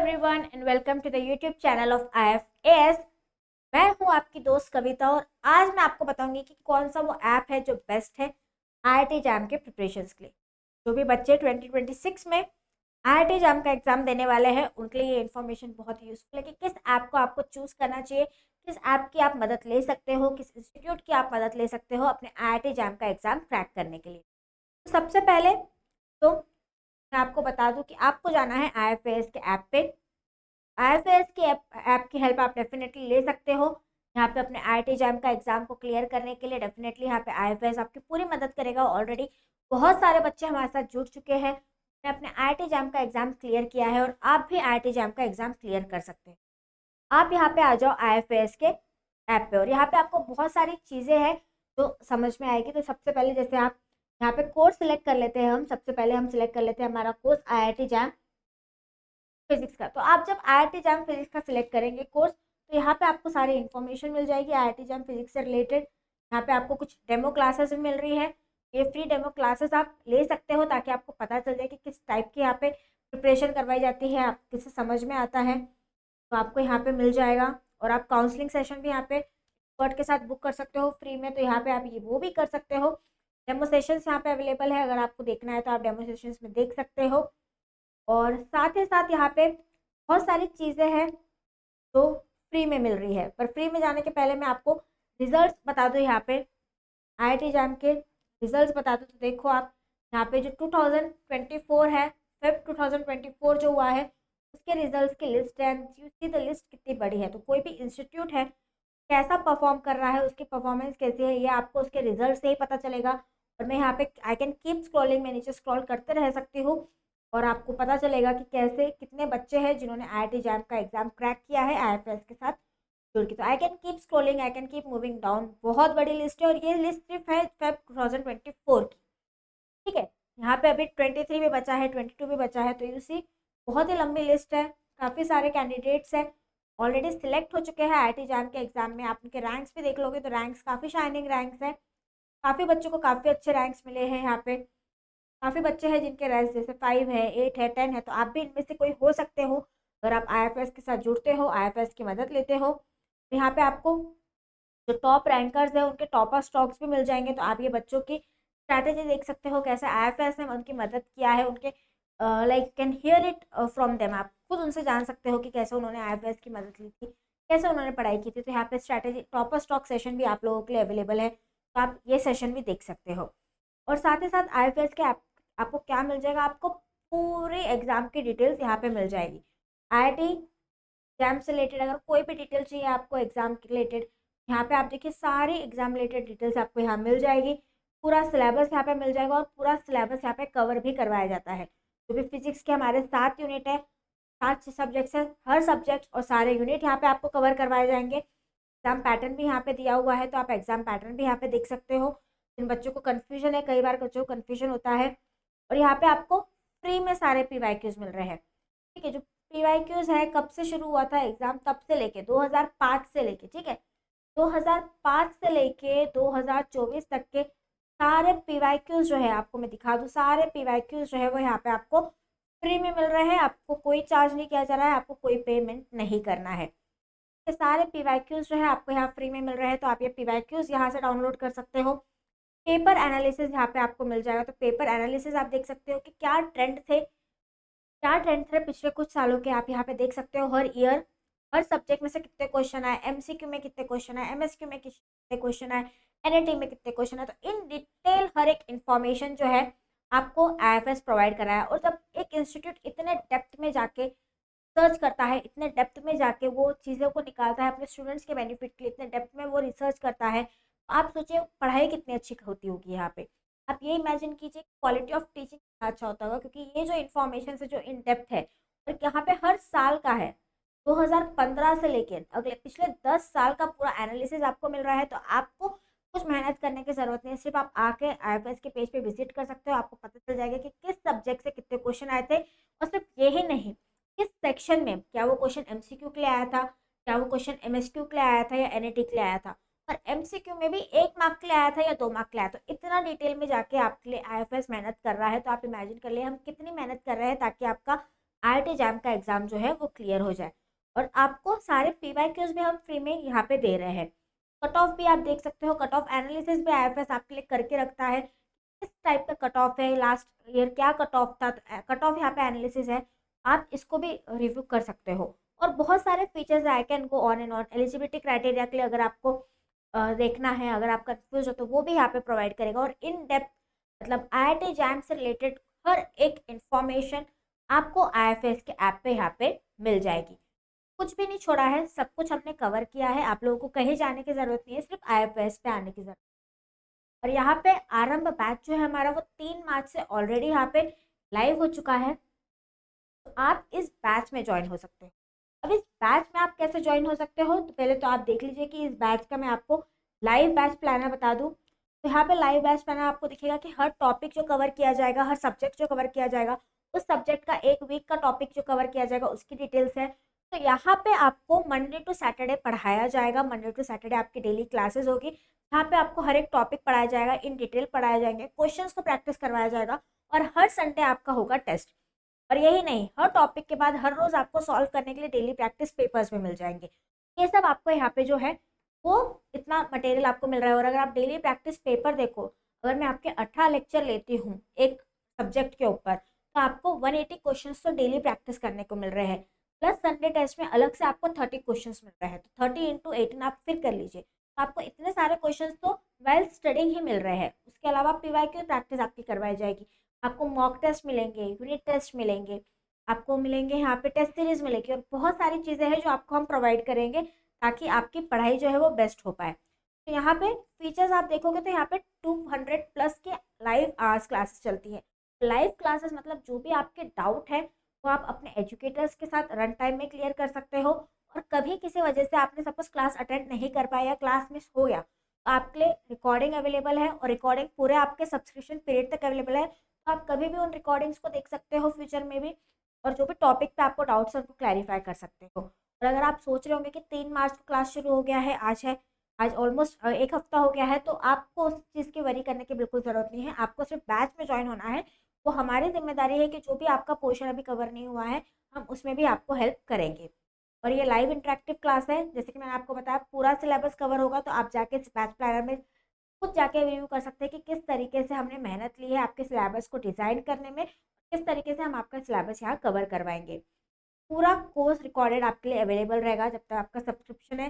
Everyone and welcome to the YouTube channel of IFAS। मैं हूं आपकी दोस्त कविता और आज मैं आपको बताऊंगी कि कौन सा वो ऐप है जो बेस्ट है IIT जैम के प्रिपरेशंस के लिए। जो भी बच्चे 2026 में IIT जैम का एग्ज़ाम देने वाले हैं उनके लिए ये इन्फॉर्मेशन बहुत ही यूज़फुल है कि किस ऐप को आपको चूज़ करना चाहिए, किस ऐप की आप मदद ले सकते हो, किस इंस्टीट्यूट की आप मदद ले सकते हो अपने IIT जैम का एग्ज़ाम क्रैक करने के लिए। तो सबसे पहले तो मैं आपको बता दूं कि आपको जाना है IFAS के ऐप पे। IFAS की ऐप की हेल्प आप डेफिनेटली ले सकते हो। यहाँ पे अपने IIT जैम का एग्ज़ाम को क्लियर करने के लिए डेफिनेटली यहाँ पे IFAS आपकी पूरी मदद करेगा। ऑलरेडी बहुत सारे बच्चे हमारे साथ जुड़ चुके हैं, उन्होंने अपने IIT जैम का एग्ज़ाम क्लियर किया है और आप भी IIT जैम का एग्ज़ाम क्लियर कर सकते हैं। आप यहाँ पे आ जाओ IFAS के ऐप पे और यहाँ पे आपको बहुत सारी चीज़ें हैं जो समझ में आएगी। तो सबसे पहले जैसे आप यहाँ पे कोर्स सिलेक्ट कर लेते हैं, हम सबसे पहले हम सिलेक्ट कर लेते हैं हमारा कोर्स IIT जैम फिजिक्स का। तो आप जब IIT जैम फिजिक्स का सिलेक्ट करेंगे कोर्स, तो यहाँ पे आपको सारी इन्फॉर्मेशन मिल जाएगी IIT जैम फिजिक्स से रिलेटेड। यहाँ पे आपको कुछ डेमो क्लासेस भी मिल रही है, ये फ्री डेमो क्लासेस आप ले सकते हो ताकि आपको पता चल जाए कि किस टाइप की यहाँ पे प्रिपरेशन करवाई जाती है, आप किससे समझ में आता है, तो आपको यहाँ पे मिल जाएगा। और आप काउंसलिंग सेशन भी यहाँ पे एक्सपर्ट के साथ बुक कर सकते हो फ्री में, तो यहाँ पे आप ये वो भी कर सकते हो। डेमो सेशंस यहाँ पे अवेलेबल है, अगर आपको देखना है तो आप डेमो सेशंस में देख सकते हो। और साथ ही साथ यहाँ पे बहुत सारी चीज़ें हैं जो फ्री में मिल रही है, पर फ्री में जाने के पहले मैं आपको रिजल्ट्स बता दूँ। यहाँ पे IIT जैम के रिजल्ट्स बता दूँ तो देखो आप यहाँ पे जो 2024 है, फेब 2024 जो हुआ है उसके रिजल्ट्स की लिस्ट है। यू सी द लिस्ट कितनी बड़ी है, तो कोई भी इंस्टीट्यूट है कैसा परफॉर्म कर रहा है, उसकी परफॉर्मेंस कैसी है, ये आपको उसके रिजल्ट से ही पता चलेगा। और मैं यहाँ पे आई कैन कीप स्क्रॉलिंग, मैं नीचे स्क्रॉल करते रह सकती हूँ और आपको पता चलेगा कि कैसे कितने बच्चे हैं जिन्होंने IIT जैम का एग्ज़ाम क्रैक किया है IFAS के साथ जुड़ के। तो I can keep scrolling, I can keep moving down, बहुत बड़ी लिस्ट है और ये लिस्ट सिर्फ है फेब 2024 की। ठीक है, यहाँ पे अभी 23 भी बचा है, 22 भी बचा है, तो यू सी बहुत ही लंबी लिस्ट है। काफ़ी सारे कैंडिडेट्स हैं ऑलरेडी सिलेक्ट हो चुके हैं IIT जैम के एग्ज़ाम में। आप उनके रैंक्स भी देख लोगे तो रैंक्स काफ़ी शाइनिंग रैंक्स हैं, काफ़ी बच्चों को काफ़ी अच्छे रैंक्स मिले हैं। यहाँ पे काफ़ी बच्चे हैं जिनके रैंक्स जैसे 5 है, 8 है, 10 है, तो आप भी इनमें से कोई हो सकते हो अगर आप IFAS के साथ जुड़ते हो, IFAS की मदद लेते हो। तो यहाँ पे आपको जो टॉप रैंकर्स हैं उनके टॉपर स्टॉक्स भी मिल जाएंगे, तो आप ये बच्चों की स्ट्रैटेजी देख सकते हो कैसे IFAS ने उनकी मदद किया है, उनके like can hear it from them. आप खुद उनसे जान सकते हो कि कैसे उन्होंने IFAS की मदद ली थी, कैसे उन्होंने पढ़ाई की थी। तो यहाँ पे स्ट्रैटेजी टॉपर स्टॉक सेशन भी आप लोगों के लिए अवेलेबल है, तो आप ये सेशन भी देख सकते हो। और साथ ही साथ IFAS के आपको क्या मिल जाएगा, आपको पूरे एग्जाम की डिटेल्स यहाँ पे मिल जाएगी। IIT एग्जाम से रिलेटेड अगर कोई भी डिटेल चाहिए आपको एग्जाम के रिलेटेड, यहाँ पे आप देखिए सारी एग्जाम रिलेटेड डिटेल्स आपको यहाँ मिल जाएगी। पूरा सिलेबस यहाँ पे मिल जाएगा और पूरा सिलेबस यहाँ पे कवर भी करवाया जाता है। जो भी फिजिक्स के हमारे 7 यूनिट है, 7 सब्जेक्ट्स है, हर सब्जेक्ट और सारे यूनिट यहाँ पे आपको कवर करवाए जाएंगे। एग्जाम पैटर्न भी यहाँ पे दिया हुआ है, तो आप एग्जाम पैटर्न भी यहाँ पे देख सकते हो। जिन बच्चों को कन्फ्यूजन है, कई बार बच्चों को कन्फ्यूजन होता है, और यहाँ पे आपको फ्री में सारे PYQs मिल रहे हैं। ठीक है, जो PYQs है कब से शुरू हुआ था एग्जाम, तब से लेके 2005 से लेके, ठीक है, 2005 से लेके 2024 तक के सारे PYQs जो है आपको मैं दिखा दूँ, सारे PYQs जो है वो यहाँ पे आपको फ्री में मिल रहे हैं। आपको कोई चार्ज नहीं किया जा रहा है, आपको कोई पेमेंट नहीं करना है। ये सारे PYQs जो है आपको यहाँ फ्री में मिल रहे हैं, तो आप ये PYQs यहाँ से डाउनलोड कर सकते हो। पेपर एनालिसिस यहाँ पे आपको मिल जाएगा, तो पेपर एनालिसिस आप देख सकते हो कि क्या ट्रेंड थे पिछले कुछ सालों के, आप यहाँ पे देख सकते हो। हर ईयर हर सब्जेक्ट में से कितने क्वेश्चन आए, MCQ में कितने क्वेश्चन आए, MSQ में कितने क्वेश्चन आए, NAT में कितने क्वेश्चन आए, तो इन डिटेल हर एक इन्फॉर्मेशन जो है आपको IFAS प्रोवाइड कराया। और जब एक इंस्टीट्यूट इतने डेप्थ में जाके सर्च करता है, इतने डेप्थ में जाके वो चीज़ों को निकालता है अपने स्टूडेंट्स के बेनिफिट के लिए, इतने डेप्थ में वो रिसर्च करता है, तो आप सोचिए पढ़ाई कितनी अच्छी होती होगी यहाँ पे। आप ये इमेजिन कीजिए क्वालिटी ऑफ टीचिंग कितना अच्छा होता होगा, क्योंकि ये जो इन्फॉर्मेशन है जो इन डेप्थ है और यहाँ पे हर साल का है, 2015 से लेकर अगले पिछले 10 साल का पूरा एनालिसिस आपको मिल रहा है। तो आपको कुछ मेहनत करने की ज़रूरत नहीं है, सिर्फ आप आके IFAS के पेज पे विजिट कर सकते हो, आपको पता चल जाएगा कि किस सब्जेक्ट से कितने क्वेश्चन आए थे। और सिर्फ यही नहीं, किस सेक्शन में, क्या वो क्वेश्चन MCQ के लिए आया था, क्या वो क्वेश्चन MSQ के लिए आया था या NAT के लिए आया था, और MCQ में भी 1 मार्क के लिए आया था या 2 मार्क के लिए आया था। तो इतना डिटेल में जाके आपके लिए IFAS मेहनत कर रहा है, तो आप इमेजिन कर लिए हम कितनी मेहनत कर रहे हैं ताकि आपका IIT जैम का एग्जाम जो है वो क्लियर हो जाए। और आपको सारे PYQs भी हम फ्री में यहाँ पे दे रहे हैं। कट ऑफ भी आप देख सकते हो, कट ऑफ एनालिसिस भी IFS आपके लिए करके रखता है, किस टाइप का कट ऑफ है, लास्ट ईयर क्या कट ऑफ था, कट ऑफ यहाँ पे एनालिसिस है, आप इसको भी रिव्यू कर सकते हो। और बहुत सारे features I can go on and on. Eligibility criteria के लिए अगर आपको देखना है, अगर आप कंफ्यूज हो तो वो भी यहाँ पे प्रोवाइड करेगा। और इन डेप्थ मतलब IIT जैम से रिलेटेड हर एक इंफॉर्मेशन आपको IFS के ऐप पे यहाँ पे मिल जाएगी। कुछ भी नहीं छोड़ा है, सब कुछ हमने कवर किया है। आप लोगों को कहीं जाने की जरूरत नहीं है, सिर्फ IFS पे आने की जरूरत। और यहाँ पे आरंभ बैच जो है हमारा वो 3 मार्च से ऑलरेडी यहाँ पे लाइव हो चुका है। तो आप इस बैच में ज्वाइन हो सकते हो। अब इस बैच में आप कैसे ज्वाइन हो सकते हो, तो पहले तो आप देख लीजिए कि इस बैच का मैं आपको लाइव बैच प्लानर बता दूं। तो यहाँ पे लाइव बैच प्लानर आपको दिखेगा कि हर टॉपिक जो कवर किया जाएगा, हर सब्जेक्ट जो कवर किया जाएगा, उस सब्जेक्ट का एक वीक का टॉपिक जो कवर किया जाएगा उसकी डिटेल्स है। तो यहाँ पे आपको मंडे टू सैटरडे पढ़ाया जाएगा। मंडे टू सैटरडे आपकी डेली क्लासेस होगी, यहाँ पे आपको हर एक टॉपिक पढ़ाया जाएगा, इन डिटेल पढ़ाया जाएंगे, क्वेश्चंस को प्रैक्टिस करवाया जाएगा। और हर संडे आपका होगा टेस्ट। और यही नहीं, हर टॉपिक के बाद हर रोज आपको सॉल्व करने के लिए डेली प्रैक्टिस पेपर्स भी मिल जाएंगे। ये सब आपको यहाँ पे जो है वो इतना मटेरियल आपको मिल रहा है। और अगर आप डेली प्रैक्टिस पेपर देखो, अगर मैं आपके 18 लेक्चर लेती हूँ एक सब्जेक्ट के ऊपर, तो आपको 180 क्वेश्चन तो डेली प्रैक्टिस करने को मिल रहे हैं। प्लस संडे टेस्ट में अलग से आपको 30 क्वेश्चन मिल रहे हैं। तो 30 × 18 आप फिर कर लीजिए, तो आपको इतने सारे क्वेश्चन तो वेल स्टडिंग ही मिल रहे हैं। उसके अलावा PYQ प्रैक्टिस आपकी करवाई जाएगी, आपको मॉक टेस्ट मिलेंगे, यूनिट टेस्ट मिलेंगे, आपको मिलेंगे यहाँ पे टेस्ट सीरीज मिलेगी, और बहुत सारी चीज़ें हैं जो आपको हम प्रोवाइड करेंगे ताकि आपकी पढ़ाई जो है वो बेस्ट हो पाए। तो यहाँ पे फीचर्स आप देखोगे तो यहाँ पे 200+ के लाइव आवर्स क्लासेस चलती है। लाइव क्लासेस मतलब जो भी आपके डाउट है वो आप अपने एजुकेटर्स के साथ रन टाइम में क्लियर कर सकते हो। और कभी किसी वजह से आपने सपोज क्लास अटेंड नहीं कर पाया या क्लास मिस हो गया, तो आपके लिए रिकॉर्डिंग अवेलेबल है, और रिकॉर्डिंग पूरे आपके सब्सक्रिप्शन पीरियड तक अवेलेबल है। तो आप कभी भी उन रिकॉर्डिंग्स को देख सकते हो फ्यूचर में भी, और जो भी टॉपिक पे आपको डाउट्स है उनको क्लैरिफाई कर सकते हो। और अगर आप सोच रहे होंगे कि 3 मार्च को क्लास शुरू हो गया है, आज ऑलमोस्ट एक हफ्ता हो गया है, तो आपको उस चीज़ की वरी करने की बिल्कुल ज़रूरत नहीं है। आपको सिर्फ बैच में ज्वाइन होना है। वो हमारी जिम्मेदारी है कि जो भी आपका पोर्शन अभी कवर नहीं हुआ है, हम उसमें भी आपको हेल्प करेंगे। और ये लाइव इंटरेक्टिव क्लास है, जैसे कि मैंने आपको बताया पूरा सिलेबस कवर होगा, तो आप जाके इस बैच प्लानर में खुद जाके रिव्यू कर सकते हैं कि किस तरीके से हमने मेहनत ली है आपके सिलेबस को डिज़ाइन करने में, किस तरीके से हम आपका सिलेबस यहाँ कवर करवाएंगे। पूरा कोर्स रिकॉर्डेड आपके लिए अवेलेबल रहेगा जब तक आपका सब्सक्रिप्शन है।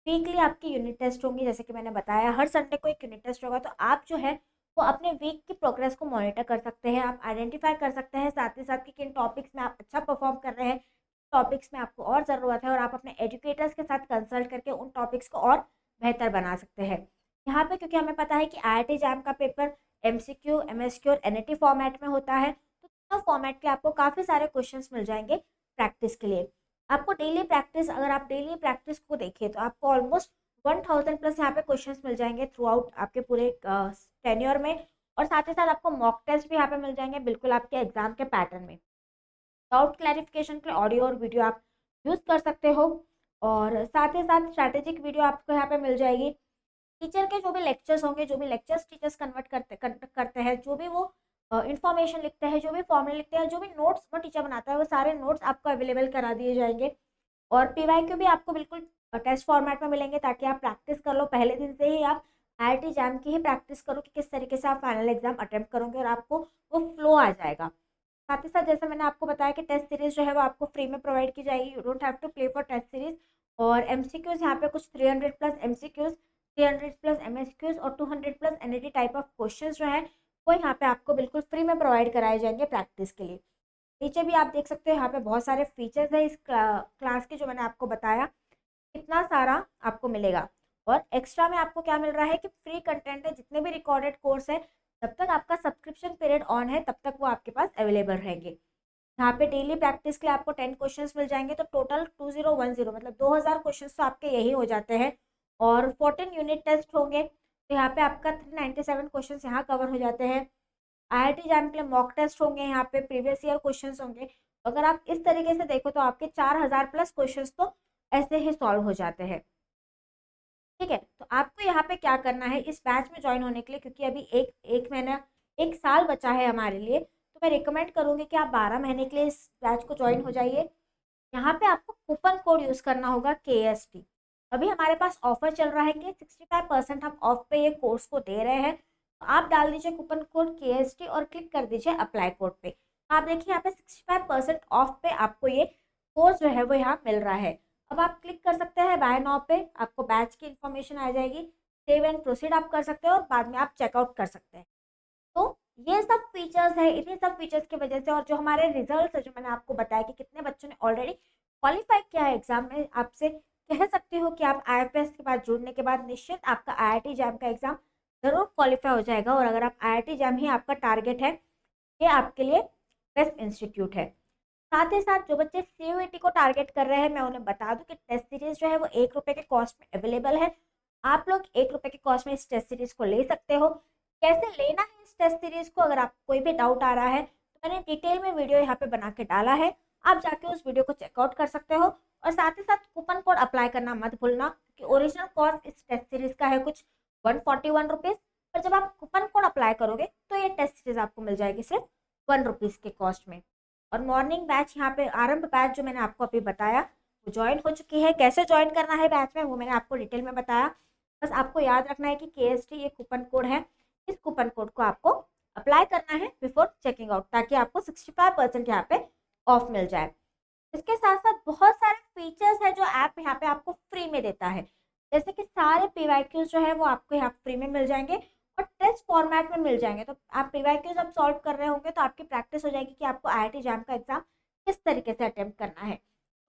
वीकली आपकी यूनिट टेस्ट होंगी, जैसे कि मैंने बताया हर संडे को एक यूनिट टेस्ट होगा। तो आप जो है वो अपने वीक की प्रोग्रेस को मॉनिटर कर सकते हैं, आप आइडेंटिफाई कर सकते हैं साथ ही साथ कि किन टॉपिक्स में आप अच्छा परफॉर्म कर रहे हैं, टॉपिक्स में आपको और ज़रूरत है, और आप अपने एजुकेटर्स के साथ कंसल्ट करके उन टॉपिक्स को और बेहतर बना सकते हैं। यहाँ पे क्योंकि हमें पता है कि IIT जैम का पेपर MCQ, MSQ और NET फॉर्मेट में होता है, तो तीनों फॉर्मेट के आपको काफ़ी सारे क्वेश्चंस मिल जाएंगे प्रैक्टिस के लिए। आपको डेली प्रैक्टिस, अगर आप डेली प्रैक्टिस को देखिए तो आपको ऑलमोस्ट 1000+ यहाँ पे क्वेश्चंस मिल जाएंगे थ्रू आउट आपके पूरे टेन्योर में। और साथ ही साथ आपको मॉक टेस्ट भी यहाँ पे मिल जाएंगे बिल्कुल आपके एग्जाम के पैटर्न में। डाउट क्लैरिफिकेशन के लिए ऑडियो और वीडियो आप यूज़ कर सकते हो, और साथ ही साथ स्ट्रैटेजिक वीडियो आपको यहाँ पे मिल जाएगी। टीचर के जो भी लेक्चर्स होंगे, जो भी लेक्चर्स टीचर्स करते हैं, जो भी वो इन्फॉर्मेशन लिखते हैं, जो भी फॉर्मूले लिखते हैं, जो भी नोट्स वो टीचर बनाता है, वो सारे नोट्स आपको अवेलेबल करा दिए जाएंगे। और PYQ भी आपको बिल्कुल टेस्ट फॉर्मेट में मिलेंगे ताकि आप प्रैक्टिस कर लो। पहले दिन से ही आप IIT जैम की ही प्रैक्टिस करो कि किस तरीके से आप फाइनल एग्जाम अटेम्प्ट करोगे, और आपको वो फ्लो आ जाएगा। साथ ही साथ जैसे मैंने आपको बताया कि टेस्ट सीरीज जो है वो आपको फ्री में प्रोवाइड की जाएगी, यू डोंट हैव टू पे फॉर टेस्ट सीरीज। और MCQs यहाँ पे कुछ 300+ MCQs, 300+ MSQs और 200+ NET टाइप ऑफ क्वेश्चन जो है वो यहाँ पे आपको बिल्कुल फ्री में प्रोवाइड कराए जाएंगे प्रैक्टिस के लिए। नीचे भी आप देख सकते हो यहाँ पे बहुत सारे फीचर्स है इस क्लास के, जो मैंने आपको बताया कितना सारा आपको मिलेगा। और एक्स्ट्रा में आपको क्या मिल रहा है कि फ्री कंटेंट है, जितने भी रिकॉर्डेड कोर्स है जब तक आपका सब्सक्रिप्शन पीरियड ऑन है तब तक वो आपके पास अवेलेबल रहेंगे। यहाँ पे डेली प्रैक्टिस के लिए आपको 10 क्वेश्चंस मिल जाएंगे, तो टोटल 2010 मतलब 2000 क्वेश्चंस तो आपके यही हो जाते हैं। और 14 यूनिट टेस्ट होंगे, तो यहाँ पे आपका 397 क्वेश्चंस यहाँ कवर हो जाते हैं। IIT जैम के लिए मॉक टेस्ट होंगे, यहाँ पे प्रीवियस ईयर क्वेश्चंस होंगे। अगर आप इस तरीके से देखो तो आपके 4000+ क्वेश्चंस तो ऐसे ही सॉल्व हो जाते हैं। ठीक है, तो आपको यहाँ पे क्या करना है इस बैच में ज्वाइन होने के लिए, क्योंकि अभी एक महीना, एक साल बचा है हमारे लिए, तो मैं रिकमेंड करूँगी कि आप 12 महीने के लिए इस बैच को ज्वाइन हो जाइए। यहाँ पे आपको कूपन कोड यूज़ करना होगा KST। अभी हमारे पास ऑफर चल रहा है कि 65% हम ऑफ पे ये कोर्स को दे रहे हैं। तो आप डाल दीजिए कूपन कोड KST और क्लिक कर दीजिए अप्लाई कोड पे। तो आप देखिए यहाँ पे 65% ऑफ पे आपको ये कोर्स जो है वो यहाँ मिल रहा है। अब आप क्लिक कर सकते हैं बाय नाउ पे, आपको बैच की इन्फॉर्मेशन आ जाएगी। सेव एंड प्रोसीड आप कर सकते हो और बाद में आप चेकआउट कर सकते हैं। तो ये सब फीचर्स है, इन्हीं सब फीचर्स की वजह से और जो हमारे रिजल्ट्स है जो मैंने आपको बताया कि कितने बच्चों ने ऑलरेडी क्वालिफाई किया है एग्जाम में, आपसे कह सकती हूँ कि आप IFS के बाद जुड़ने के बाद निश्चित आपका IIT जैम का एग्जाम जरूर क्वालिफाई हो जाएगा। और अगर आप IIT जैम ही आपका टारगेट है, ये आपके लिए बेस्ट इंस्टीट्यूट है। साथ ही साथ जो बच्चे CUET को टारगेट कर रहे हैं, मैं उन्हें बता दूं कि टेस्ट सीरीज जो है वो 1 रुपये के कॉस्ट में अवेलेबल है। आप लोग 1 रुपये के कॉस्ट में इस टेस्ट सीरीज को ले सकते हो। कैसे लेना है इस टेस्ट सीरीज को, अगर आपको कोई भी डाउट आ रहा है तो मैंने डिटेल में वीडियो यहाँ पे बना के डाला है, आप जाके उस वीडियो को चेकआउट कर सकते हो। और साथ ही साथ कूपन कोड अप्लाई करना मत भूलना, कि ओरिजिनल कॉस्ट इस टेस्ट सीरीज का है कुछ 141 रुपीज़, पर जब आप कूपन कोड अप्लाई करोगे तो ये टेस्ट सीरीज आपको मिल जाएगी सिर्फ 1 रुपीज़ के कॉस्ट में। और मॉर्निंग बैच यहाँ पे आरंभ बैच जो मैंने आपको अभी बताया वो ज्वाइन हो चुकी है। कैसे ज्वाइन करना है बैच में वो मैंने आपको डिटेल में बताया। बस आपको याद रखना है कि KST ये कूपन कोड है, इस कूपन कोड को आपको अप्लाई करना है बिफोर चेकिंग आउट, ताकि आपको 65% यहाँ पे ऑफ मिल जाए। इसके साथ साथ बहुत सारे फीचर्स है जो ऐप यहाँ पे आपको फ्री में देता है, जैसे कि सारे PYQs जो है वो आपको यहाँ फ्री में मिल जाएंगे और टेस्ट फॉर्मेट में मिल जाएंगे। तो आप PYQs जब सॉल्व कर रहे होंगे तो आपकी प्रैक्टिस हो जाएगी कि आपको IIT जैम का एग्जाम किस तरीके से अटेम्प्ट करना है।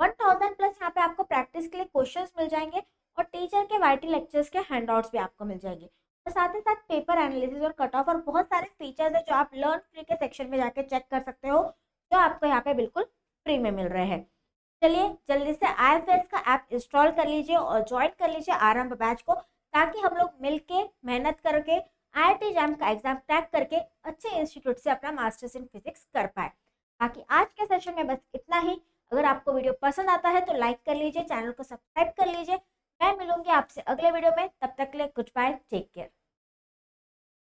1000 प्लस यहाँ पे आपको प्रैक्टिस के लिए क्वेश्चंस मिल जाएंगे और टीचर के YT लेक्चर्स के हैंडआउट्स भी आपको मिल जाएंगे। और साथ ही साथ पेपर एनालिसिस और कट ऑफ और बहुत सारे फीचर्स है जो आप लर्न फ्री के सेक्शन में जाके चेक कर सकते हो, जो आपको यहाँ पे बिल्कुल फ्री में मिल रहे हैं। चलिए जल्दी से IFS का ऐप इंस्टॉल कर लीजिए और ज्वाइन कर लीजिए आरंभ बैच को, ताकि हम लोग मिलके मेहनत करके IIT जैम का एग्जाम क्रैक करके अच्छे इंस्टीट्यूट से अपना मास्टर्स इन फिजिक्स कर पाए। बाकी आज के सेशन में बस इतना ही। अगर आपको वीडियो पसंद आता है तो लाइक कर लीजिए, चैनल को सब्सक्राइब कर लीजिए। मैं मिलूंगी आपसे अगले वीडियो में, तब तक के लिए गुड बाय, टेक केयर।